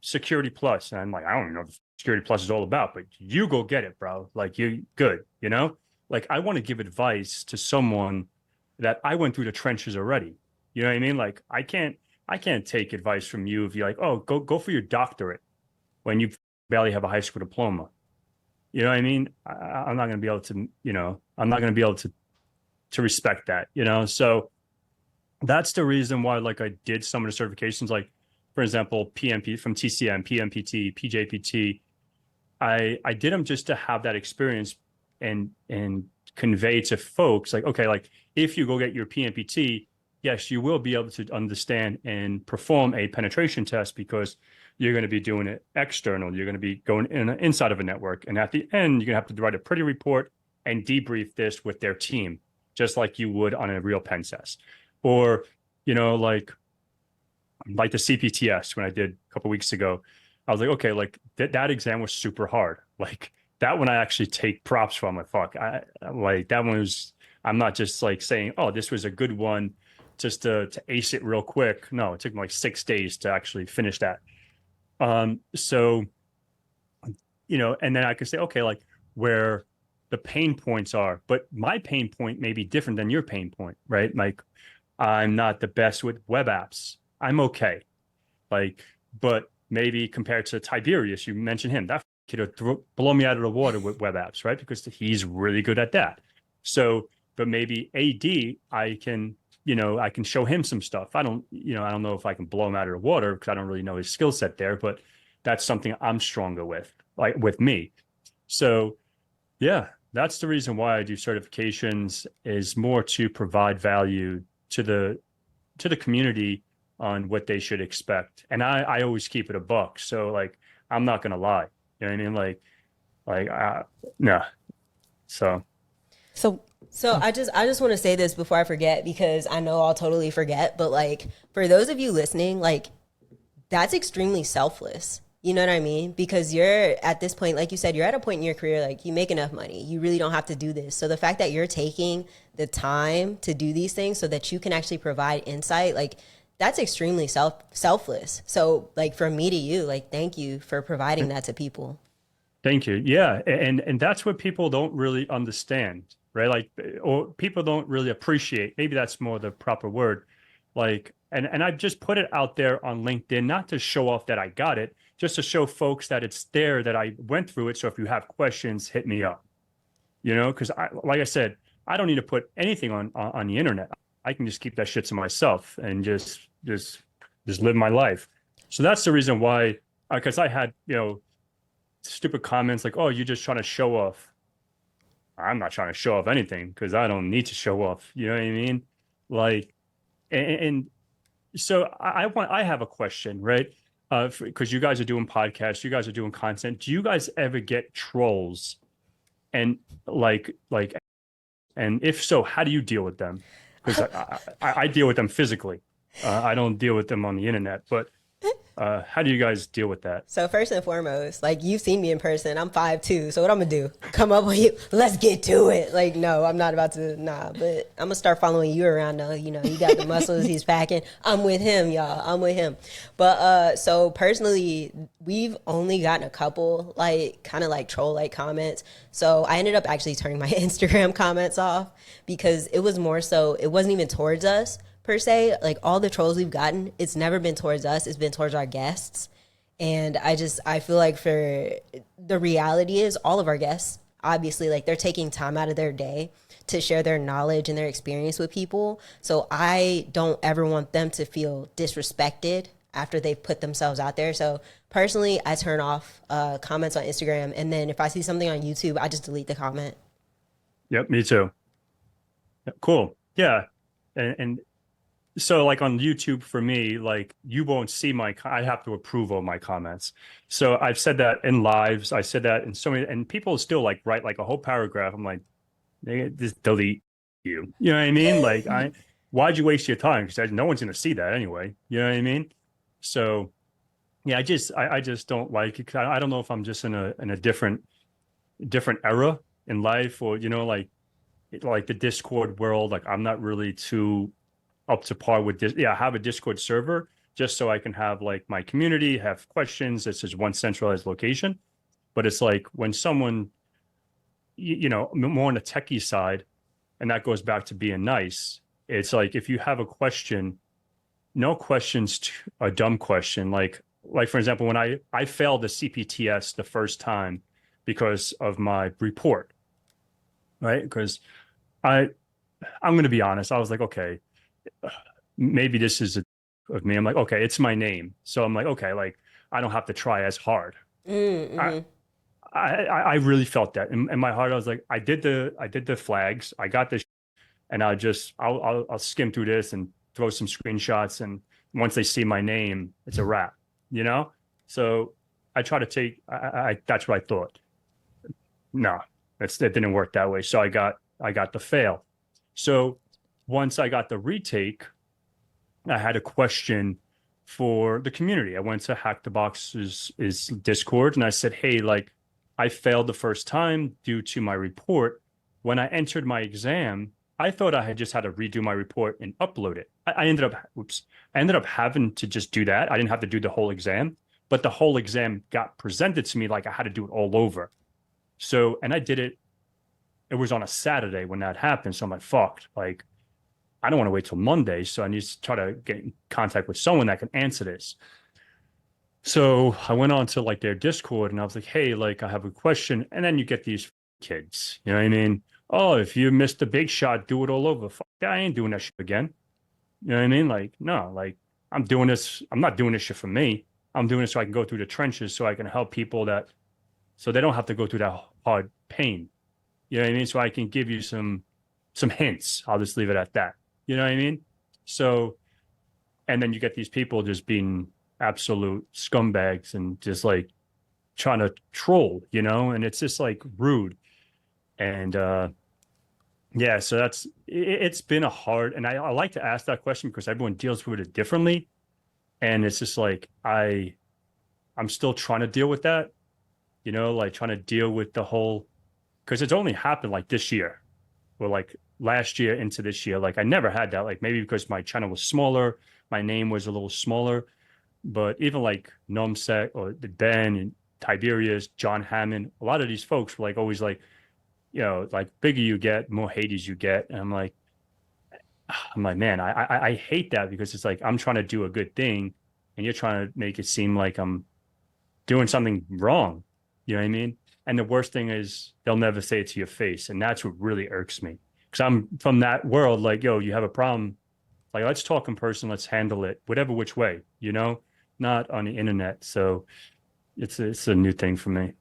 Security Plus. And I'm like, I don't even know what Security Plus is all about, but you go get it, bro. Like, you good, you know? Like, I want to give advice to someone that I went through the trenches already. You know what I mean? Like, I can't take advice from you if you're like, oh, go for your doctorate when you barely have a high school diploma. You know what I mean? I'm not going to be able to, you know, I'm not going to be able to respect that, you know? So that's the reason why, like, I did some of the certifications, like, for example, PMP from TCM, PMPT, PJPT. I did them just to have that experience and convey to folks, like, okay, like, if you go get your PMPT, yes, you will be able to understand and perform a penetration test because you're going to be doing it external. You're going to be going inside of a network. And at the end, you're going to have to write a pretty report and debrief this with their team, just like you would on a real pen test. Or, you know, like the CPTS when I did a couple of weeks ago, I was like, okay, like that exam was super hard. Like, that one I actually take props from. Like, fuck, like that one was, I'm not just like saying, oh, this was a good one just to ace it real quick. No, it took me like 6 days to actually finish that. So, you know, and then I could say, okay, like where the pain points are, but my pain point may be different than your pain point, right? Like, I'm not the best with web apps. I'm okay. Like, but maybe compared to Tiberius, you mentioned him, that kid would blow me out of the water with web apps, right? Because he's really good at that. So, but maybe AD, I can show him some stuff. I don't know if I can blow him out of the water because I don't really know his skill set there, but that's something I'm stronger with, like with me. So yeah, that's the reason why I do certifications, is more to provide value to the community on what they should expect. And I always keep it a buck. So like, I'm not going to lie. You know what I mean? No. So I just want to say this before I forget, because I know I'll totally forget, but like, for those of you listening, like, that's extremely selfless. You know what I mean? Because you're at this point, like you said, you're at a point in your career, like, you make enough money. You really don't have to do this. So the fact that you're taking the time to do these things so that you can actually provide insight, like, that's extremely selfless. So like, from me to you, like, thank you for providing that to people. Thank you. Yeah. And that's what people don't really understand, right? Like, or people don't really appreciate. Maybe that's more the proper word. Like, and I've just put it out there on LinkedIn, not to show off that I got it, just to show folks that it's there, that I went through it. So if you have questions, hit me up, you know, because like I said, I don't need to put anything on the internet. I can just keep that shit to myself and just live my life. So that's the reason why, because I had, you know, stupid comments like, oh, you're just trying to show off. I'm not trying to show off anything because I don't need to show off. You know what I mean? Like, And so I have a question, right? Because you guys are doing podcasts, you guys are doing content. Do you guys ever get trolls? And and if so, how do you deal with them? Because I deal with them physically. I don't deal with them on the internet, but how do you guys deal with that? So first and foremost, like, you've seen me in person. I'm 5'2", so what I'm gonna do? Come up with you? Let's get to it. Like, no, I'm not about to. Nah, but I'm gonna start following you around now. You know, you got the muscles he's packing. I'm with him, y'all. I'm with him. But so personally, we've only gotten a couple like kind of like troll like comments. So I ended up actually turning my Instagram comments off because it was more so it wasn't even towards us per se. Like, all the trolls we've gotten, it's never been towards us, it's been towards our guests. And I feel like for the reality is all of our guests, obviously, like, they're taking time out of their day to share their knowledge and their experience with people. So I don't ever want them to feel disrespected after they've put themselves out there. So personally, I turn off comments on Instagram, and then if I see something on YouTube, I just delete the comment. Yep, me too. Cool. Yeah. And so, like, on YouTube for me, like, you won't see I have to approve of my comments. So I've said that in lives. I said that in so many, and people still like write like a whole paragraph. I'm like, they just delete you. You know what I mean? Like, why'd you waste your time? Because no one's going to see that anyway. You know what I mean? So yeah, I just don't like it. I don't know if I'm just in a different era in life, or, you know, like the Discord world. Like, I'm not really too up to par with this. Yeah, I have a Discord server just so I can have like my community have questions. It's just one centralized location. But it's like when someone, you know, more on the techie side, and that goes back to being nice. It's like, if you have a question, no question's a dumb question. Like for example, when I failed the CPTS the first time because of my report, right? Because I'm going to be honest. I was like, okay, maybe this is of me. I'm like, okay, it's my name. So I'm like, okay, like, I don't have to try as hard. Mm-hmm. I really felt that in my heart. I was like, I did the flags. I got this, and I'll skim through this and throw some screenshots. And once they see my name, it's a wrap, you know? So I try to take, that's what I thought. No, it didn't work that way. So I got the fail. So once I got the retake, I had a question for the community. I went to Hack the Box's Discord, and I said, hey, like, I failed the first time due to my report. When I entered my exam, I thought I just had to redo my report and upload it. I ended up having to just do that. I didn't have to do the whole exam, but the whole exam got presented to me like I had to do it all over. So, and I did it. It was on a Saturday when that happened. So I'm like, fucked. Like, I don't want to wait till Monday. So I need to try to get in contact with someone that can answer this. So I went on to like their Discord, and I was like, hey, like, I have a question. And then you get these kids, you know what I mean? Oh, if you missed the big shot, do it all over. Fuck that, I ain't doing that shit again. You know what I mean? Like, no, like, I'm doing this. I'm not doing this shit for me. I'm doing it so I can go through the trenches, so I can help people so they don't have to go through that hard pain. You know what I mean? So I can give you some hints. I'll just leave it at that. You know what I mean? So, and then you get these people just being absolute scumbags and just like trying to troll, you know, and it's just like rude. And yeah, so it's been a hard, and I like to ask that question because everyone deals with it differently. And it's just like, I'm still trying to deal with that, you know, like trying to deal with the whole, because it's only happened like this year or like last year into this year. Like, I never had that, like, maybe because my channel was smaller, my name was a little smaller. But even like Nomsec or the Ben and Tiberius, John Hammond, a lot of these folks were like always like, you know, like, bigger you get, more haters you get. And I'm like, man, I hate that, because it's like, I'm trying to do a good thing and you're trying to make it seem like I'm doing something wrong. You know what I mean? And the worst thing is they'll never say it to your face. And that's what really irks me, because I'm from that world. Like, yo, you have a problem, like, let's talk in person, let's handle it, whatever which way, you know, not on the internet. So it's a new thing for me.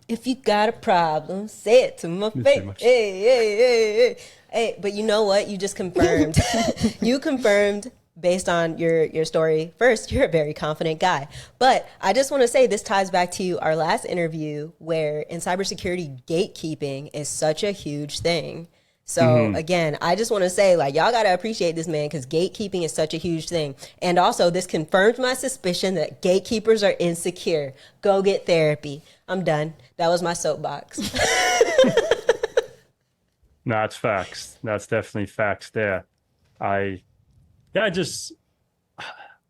If you got a problem, say it to my face. Hey. But you know what? You just confirmed. You confirmed based on your story, first, you're a very confident guy. But I just want to say this ties back to our last interview where in cybersecurity, gatekeeping is such a huge thing. So again, I just want to say, like, y'all got to appreciate this man because gatekeeping is such a huge thing. And also, this confirms my suspicion that gatekeepers are insecure. Go get therapy. I'm done. That was my soapbox. No, that's facts. That's definitely facts there. Yeah,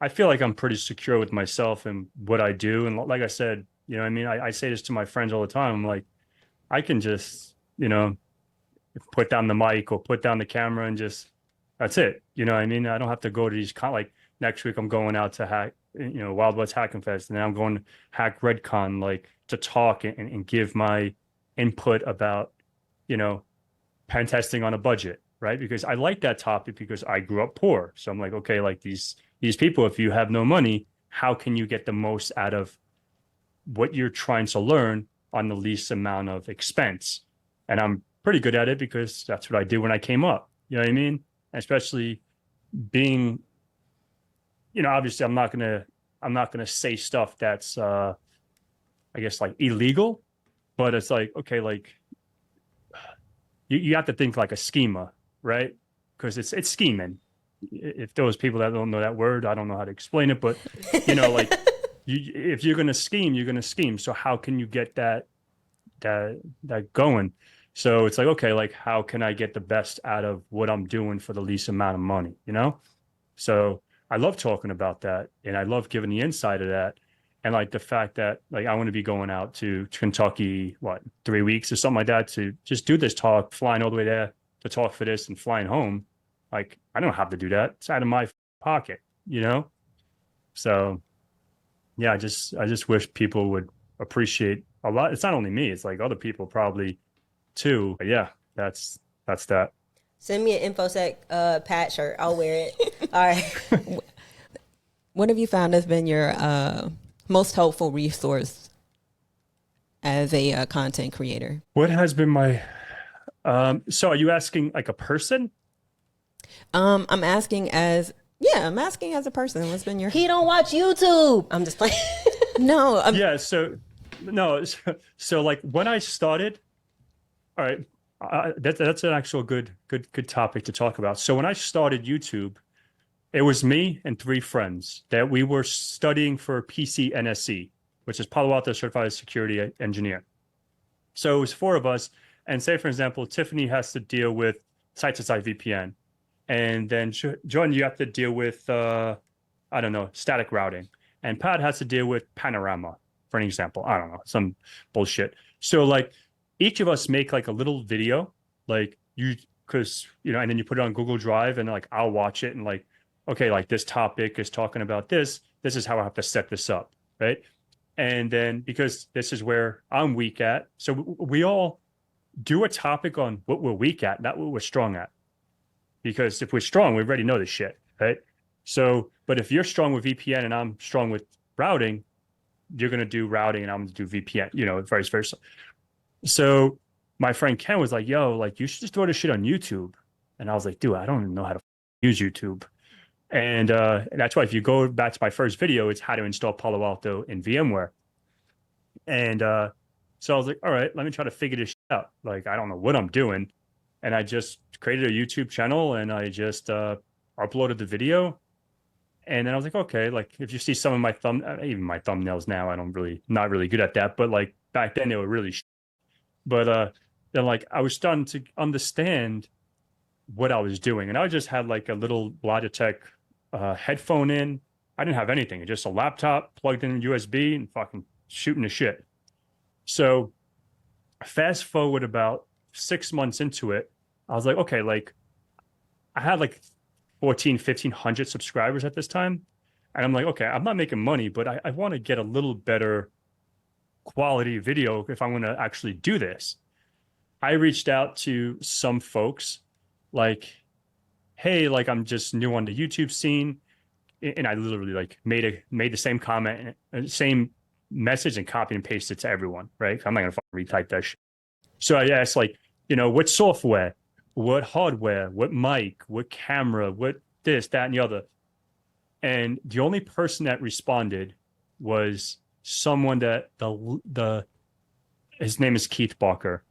I feel like I'm pretty secure with myself and what I do. And like I said, you know what I mean? I say this to my friends all the time. I'm like, I can just, you know, put down the mic or put down the camera and just, that's it. You know what I mean? I don't have to go to these, like next week I'm going out to hack, you know, Wild West Hacking Fest. And then I'm going to Hack Redcon, like to talk and give my input about, you know, pen testing on a budget. Right. Because I like that topic because I grew up poor. So I'm like, okay, like these people, if you have no money, how can you get the most out of what you're trying to learn on the least amount of expense? And I'm pretty good at it because that's what I did when I came up. You know what I mean? Especially being, you know, obviously I'm not gonna say stuff that's I guess like illegal, but it's like, okay, like you have to think like a schema. Right? Because it's scheming. If those people that don't know that word, I don't know how to explain it, but you know, like if you're gonna scheme, you're gonna scheme. So how can you get that going? So it's like, okay, like how can I get the best out of what I'm doing for the least amount of money, you know? So I love talking about that and I love giving the insight of that. And like the fact that like I want to be going out to Kentucky, 3 weeks or something like that to just do this talk, flying all the way there to talk for this and flying home. Like I don't have to do that. It's out of my pocket, you know? So yeah, I just wish people would appreciate a lot. It's not only me, it's like other people probably too. But yeah, that's that. Send me an InfoSec Pat shirt. I'll wear it. All right. What have you found has been your most helpful resource as a content creator? What has been my so are you asking like a person? I'm asking as a person. What's been your? He don't watch YouTube. I'm just playing. No. Yeah. So like when I started, all right, that's an actual good topic to talk about. So when I started YouTube, it was me and 3 friends that we were studying for PCNSE, which is Palo Alto Certified Security Engineer. So it was 4 of us. And say, for example, Tiffany has to deal with site-to-site VPN. And then Jordyn, you have to deal with, I don't know, static routing. And Pat has to deal with Panorama, for an example. I don't know, some bullshit. So like each of us make like a little video, like because, you know, and then you put it on Google Drive and like I'll watch it and like, okay, like this topic is talking about this. This is how I have to set this up, right? And then because this is where I'm weak at. So we all do a topic on what we're weak at, not what we're strong at. Because if we're strong, we already know this shit, right? So, but if you're strong with VPN and I'm strong with routing, you're going to do routing and I'm going to do VPN, you know, vice versa. So my friend Ken was like, yo, like you should just throw this shit on YouTube. And I was like, dude, I don't even know how to use YouTube. And that's why if you go back to my first video, it's how to install Palo Alto in VMware. And so I was like, all right, let me try to figure this shit out. Like, I don't know what I'm doing. And I just created a YouTube channel and I just uploaded the video. And then I was like, okay, like if you see some of my even my thumbnails now, not really good at that. But like back then they were really but then like I was starting to understand what I was doing. And I just had like a little Logitech headphone in. I didn't have anything. Just a laptop plugged in USB and fucking shooting the shit. So fast forward about 6 months into it, I was like, okay, like I had like 1,500 subscribers at this time. And I'm like, okay, I'm not making money, but I want to get a little better quality video if I'm going to actually do this. I reached out to some folks like, hey, like I'm just new on the YouTube scene. And I literally like made the same comment and same message and copy and paste it to everyone, right? I'm not going to retype that shit. So I asked like, you know, what software, what hardware, what mic, what camera, what this, that, and the other. And the only person that responded was someone that his name is Keith Barker.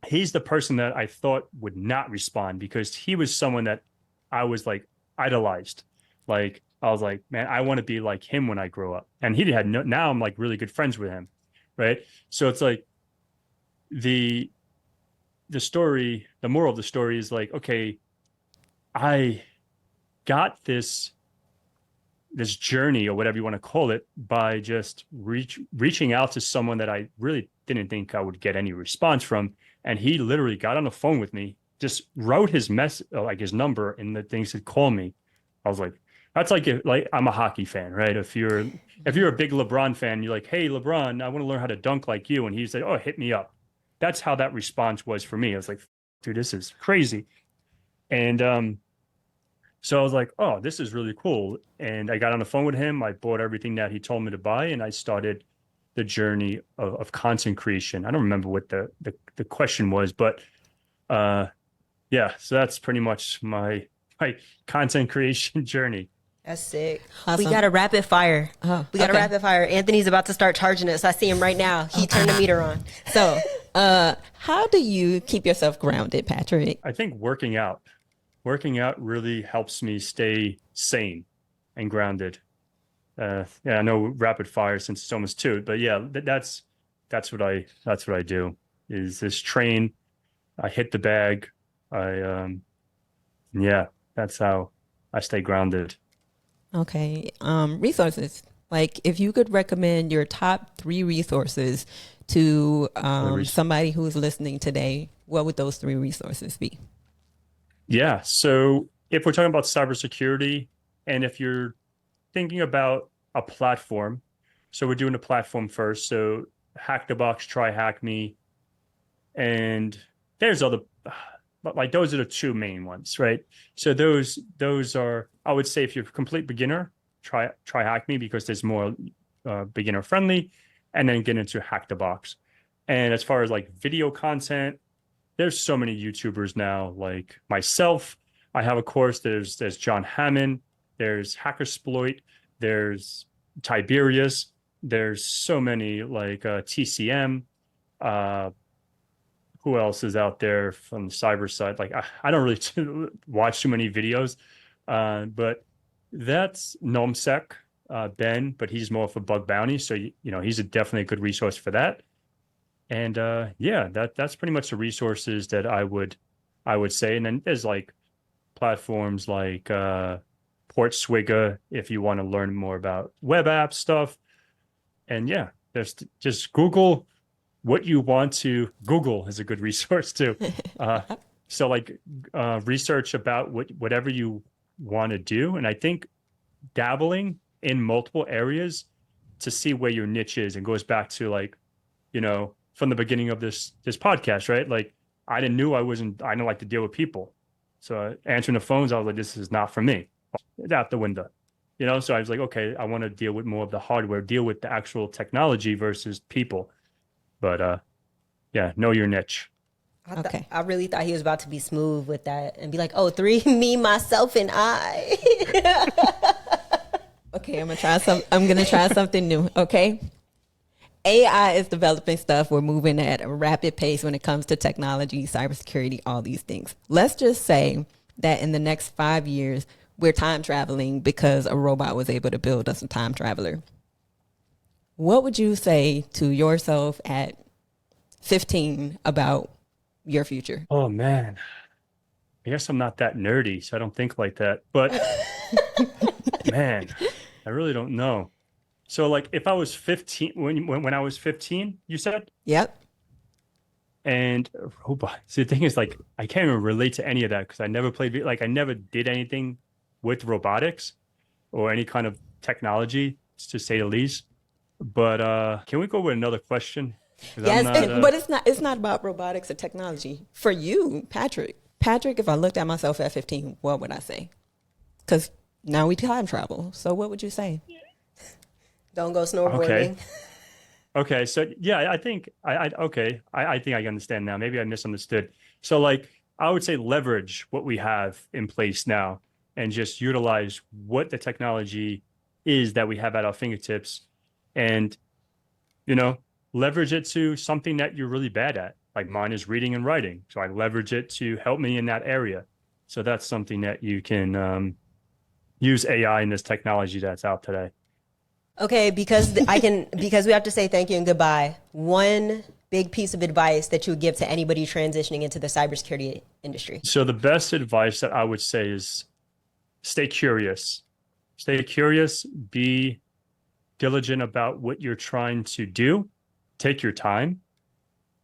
He's the person that I thought would not respond because he was someone that I was like idolized. Like I was like, man, I want to be like him when I grow up. And he had no, now I'm like really good friends with him. Right. So it's like the moral of the story is like, okay, I got this journey or whatever you want to call it by just reaching out to someone that I really didn't think I would get any response from. And he literally got on the phone with me, just wrote his like his number in the things to call me. I was like, that's like I'm a hockey fan, right? If you're a big LeBron fan, you're like, hey, LeBron, I want to learn how to dunk like you. And he's like, oh, hit me up. That's how that response was for me. I was like, dude, this is crazy. And so I was like, oh, this is really cool. And I got on the phone with him. I bought everything that he told me to buy, and I started the journey of content creation. I don't remember what the question was, but yeah, so that's pretty much my content creation journey. That's sick. Awesome. We got a rapid fire. Oh, we got a okay. rapid fire. Anthony's about to start charging us. I see him right now. He turned the meter on. So, how do you keep yourself grounded, Patrick? I think working out really helps me stay sane and grounded. Yeah, I know rapid fire since it's almost 2, but yeah, that's what I do is this train. I hit the bag. Yeah, that's how I stay grounded. Okay. Resources. Like if you could recommend your top 3 resources to somebody who's listening today, what would those 3 resources be? Yeah. So if we're talking about cybersecurity, and if you're thinking about a platform, so we're doing a platform first. So Hack the Box, Try Hack Me, and there's other, but like those are the 2 main ones, right? So those are, I would say, if you're a complete beginner, try Hack Me because there's more beginner friendly, and then get into Hack the Box. And as far as like video content, there's so many YouTubers now, like myself. I have a course. There's John Hammond. There's Hackersploit. There's Tiberius. There's so many like TCM. Who else is out there from the cyber side? Like I don't really watch too many videos, but that's NomSec, Ben, but he's more for bug bounty. So you know he's definitely a good resource for that. And yeah, that's pretty much the resources that I would say. And then there's like platforms like Portswigger if you want to learn more about web app stuff. And yeah, there's just Google what you want to. Google is a good resource too. So like research about whatever you want to do. And I think dabbling in multiple areas to see where your niche is, and goes back to like, from the beginning of this podcast, right? Like I didn't like to deal with people. So answering the phones, I was like, this is not for me. It's out the window, So I was like, okay, I want to deal with more of the hardware, deal with the actual technology versus people. But yeah, know your niche. Okay. I really thought he was about to be smooth with that and be like, oh, 3, me, myself, and I. Okay, I'm gonna try something new. Okay. AI is developing stuff. We're moving at a rapid pace when it comes to technology, cybersecurity, all these things. Let's just say that in the next 5 years, we're time traveling because a robot was able to build us a time traveler. What would you say to yourself at 15 about your future? Oh, man. I guess I'm not that nerdy, so I don't think like that. But, man, I really don't know. So like if I was 15, when I was 15, you said? Yep. And see, the thing is like, I can't even relate to any of that because I never played, like I never did anything with robotics or any kind of technology, to say the least. But can we go with another question? Yes, but it's not about robotics or technology. For you, Patrick, if I looked at myself at 15, what would I say? Because now we time travel. So what would you say? Don't go snowboarding. Okay. So yeah, I think I think I understand now. Maybe I misunderstood. So like I would say leverage what we have in place now and just utilize what the technology is that we have at our fingertips, and, you know, leverage it to something that you're really bad at. Like mine is reading and writing. So I leverage it to help me in that area. So that's something that you can use AI in this technology that's out today. Okay, because because we have to say thank you and goodbye. One big piece of advice that you would give to anybody transitioning into the cybersecurity industry. So the best advice that I would say is stay curious. Stay curious, be diligent about what you're trying to do. Take your time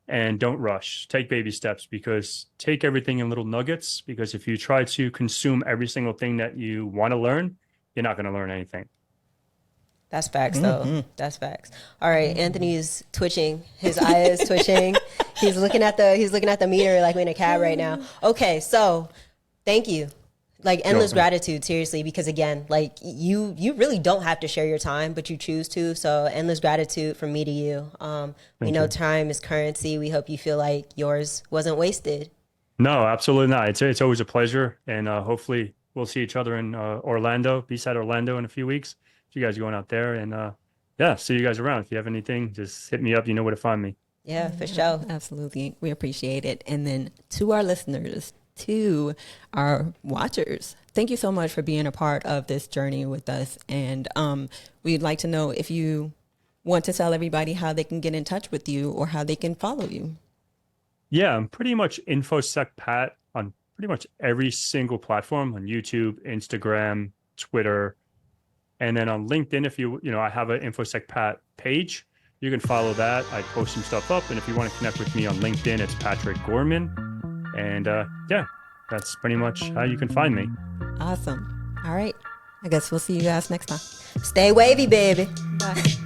and don't rush. Take baby steps, because take everything in little nuggets, because if you try to consume every single thing that you want to learn, you're not going to learn anything. That's facts, though. That's facts. All right, Anthony's twitching. His eye is twitching. He's looking at the meter like we're in a cab right now. Okay, so thank you. Like endless gratitude, seriously, because again, like you really don't have to share your time, but you choose to. So endless gratitude from me to you. We know time is currency. We hope you feel like yours wasn't wasted. No, absolutely not. It's always a pleasure, and hopefully we'll see each other in Orlando, B-side Orlando, in a few weeks. You guys are going out there, and yeah, see you guys around. If you have anything, just hit me up. You know where to find me. Yeah, for sure. Absolutely. We appreciate it. And then to our listeners, to our watchers, thank you so much for being a part of this journey with us. And we'd like to know if you want to tell everybody how they can get in touch with you or how they can follow you. Yeah, I'm pretty much InfoSec Pat on pretty much every single platform, on YouTube, Instagram, Twitter. And then on LinkedIn, if I have an InfoSec Pat page, you can follow that. I post some stuff up. And if you want to connect with me on LinkedIn, it's Patrick Gorman. And yeah, that's pretty much how you can find me. Awesome. All right. I guess we'll see you guys next time. Stay wavy, baby. Bye.